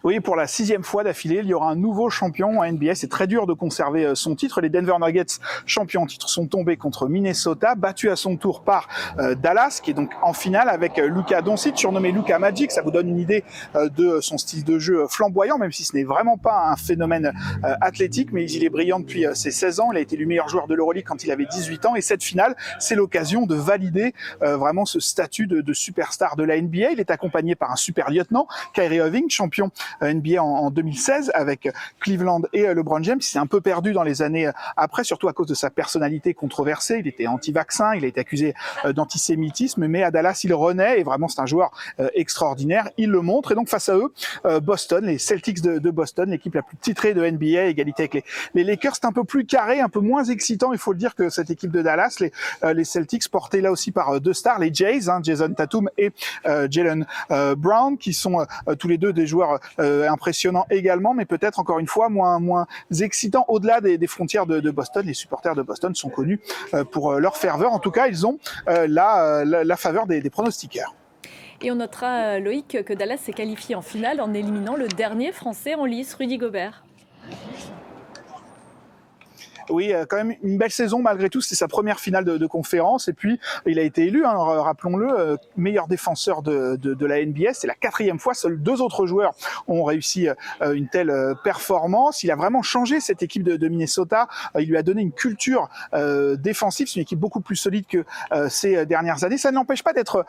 Oui, pour la 6e fois d'affilée, il y aura un nouveau champion en NBA. C'est très dur de conserver son titre. Les Denver Nuggets, champions en titre, sont tombés contre Minnesota, battus à son tour par Dallas, qui est donc en finale avec Luka Doncic, surnommé Luka Magic. Ça vous donne une idée de son style de jeu flamboyant, même si ce n'est vraiment pas un phénomène athlétique, mais il est brillant depuis ses 16 ans. Il a été élu meilleur joueur de l'Euroleague quand il avait 18 ans. Et cette finale, c'est l'occasion de valider vraiment ce statut de superstar de la NBA. Il est accompagné par un super lieutenant, Kyrie Irving, champion NBA en 2016 avec Cleveland et LeBron James. Il s'est un peu perdu dans les années après, surtout à cause de sa personnalité controversée. Il était anti-vaccin, il a été accusé d'antisémitisme, mais à Dallas, il renaît et vraiment, c'est un joueur extraordinaire. Il le montre et donc face à eux, Boston, les Celtics de Boston, l'équipe la plus titrée de NBA, égalité avec les Lakers. C'est un peu plus carré, un peu moins excitant, il faut le dire, que cette équipe de Dallas. Les Celtics portés là aussi par deux stars, les Jays, Jason Tatum et Jaylen Brown, qui sont tous les deux des joueurs impressionnants également, mais peut-être encore une fois moins excitants au-delà des frontières de Boston. Les supporters de Boston sont connus pour leur ferveur. En tout cas, ils ont la faveur des pronostiqueurs. Et on notera, Loïc, que Dallas s'est qualifié en finale en éliminant le dernier Français en lice, Rudy Gobert. Oui, quand même une belle saison malgré tout. C'était sa première finale de conférence et puis il a été élu, rappelons-le, meilleur défenseur de la NBA. C'est la 4e fois. Seuls 2 autres joueurs ont réussi une telle performance. Il a vraiment changé cette équipe de Minnesota. Il lui a donné une culture défensive. C'est une équipe beaucoup plus solide que ces dernières années. Ça ne l'empêche pas d'être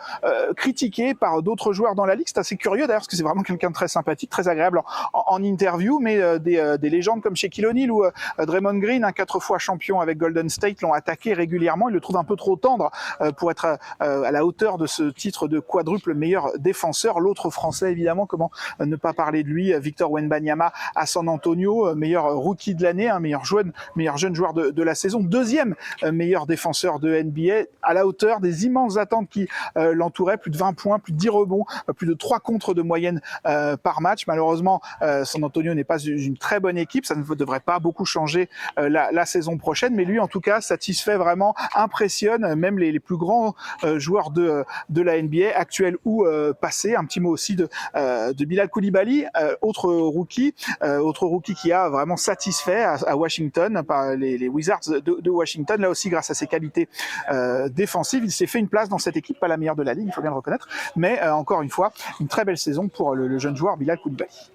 critiqué par d'autres joueurs dans la ligue. C'est assez curieux d'ailleurs parce que c'est vraiment quelqu'un de très sympathique, très agréable en interview. Mais des légendes comme Shaquille O'Neal ou Draymond Green, 4 fois champion avec Golden State, l'ont attaqué régulièrement. Il le trouve un peu trop tendre pour être à la hauteur de ce titre de quadruple meilleur défenseur. L'autre Français, évidemment, comment ne pas parler de lui, Victor Wembanyama à San Antonio, meilleur rookie de l'année, meilleur jeune joueur de la saison, 2e meilleur défenseur de NBA, à la hauteur des immenses attentes qui l'entouraient, plus de 20 points, plus de 10 rebonds, plus de 3 contres de moyenne par match. Malheureusement, San Antonio n'est pas une très bonne équipe, ça ne devrait pas beaucoup changer la saison prochaine, mais lui en tout cas satisfait vraiment, impressionne même les plus grands joueurs de la NBA, actuels ou passés. Un petit mot aussi de Bilal Coulibaly, autre rookie qui a vraiment satisfait à Washington, par les Wizards de Washington, là aussi grâce à ses qualités défensives. Il s'est fait une place dans cette équipe, pas la meilleure de la ligue, il faut bien le reconnaître, mais encore une fois, une très belle saison pour le jeune joueur Bilal Coulibaly.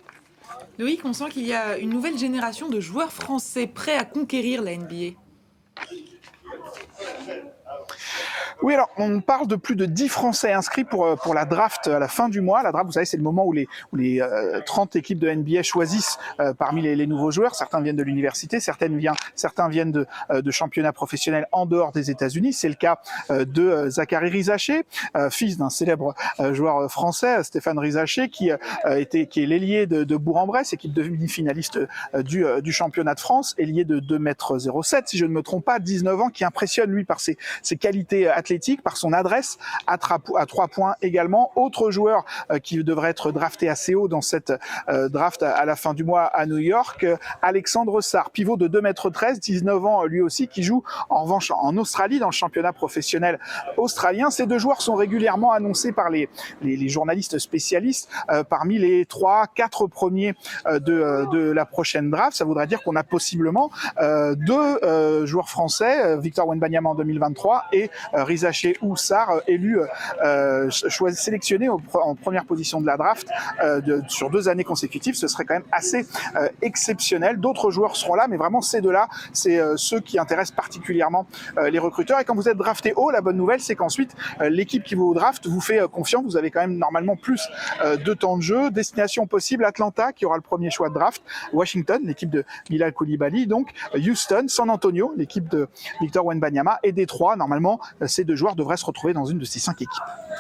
Loïc, on sent qu'il y a une nouvelle génération de joueurs français prêts à conquérir la NBA. Oui, alors on parle de plus de 10 Français inscrits pour la draft à la fin du mois. La draft, vous savez, c'est le moment où les 30 équipes de NBA choisissent parmi les nouveaux joueurs. Certains viennent de l'université, certains viennent de championnats professionnels en dehors des États-Unis. C'est le cas de Zachary Rizaché, fils d'un célèbre joueur français, Stéphane Rizaché, qui est l'ailier de Bourg-en-Bresse, équipe demi-finaliste du championnat de France, ailier de 2,07 m, si je ne me trompe pas, 19 ans, qui impressionne lui par ses qualités athlétique, par son adresse à 3 points également. Autre joueur qui devrait être drafté assez haut dans cette draft à la fin du mois à New York, Alexandre Sarr, pivot de 2,13 m, 19 ans lui aussi, qui joue en revanche en Australie dans le championnat professionnel australien. Ces 2 joueurs sont régulièrement annoncés par les journalistes spécialistes parmi les 3-4 premiers de la prochaine draft. Ça voudrait dire qu'on a possiblement 2 joueurs français, Victor Wembanyama en 2023 et Rizaché ou Sarr, élus sélectionnés en première position de la draft sur 2 années consécutives. Ce serait quand même assez exceptionnel. D'autres joueurs seront là, mais vraiment ces 2-là, c'est ceux qui intéressent particulièrement les recruteurs. Et quand vous êtes drafté haut, la bonne nouvelle, c'est qu'ensuite l'équipe qui vous draft vous fait confiance. Vous avez quand même normalement plus de temps de jeu. Destination possible: Atlanta, qui aura le premier choix de draft, Washington, l'équipe de Bilal Coulibaly, donc Houston, San Antonio, l'équipe de Victor Wembanyama, et Détroit. Normalement, ces 2 joueurs devraient se retrouver dans une de ces 5 équipes.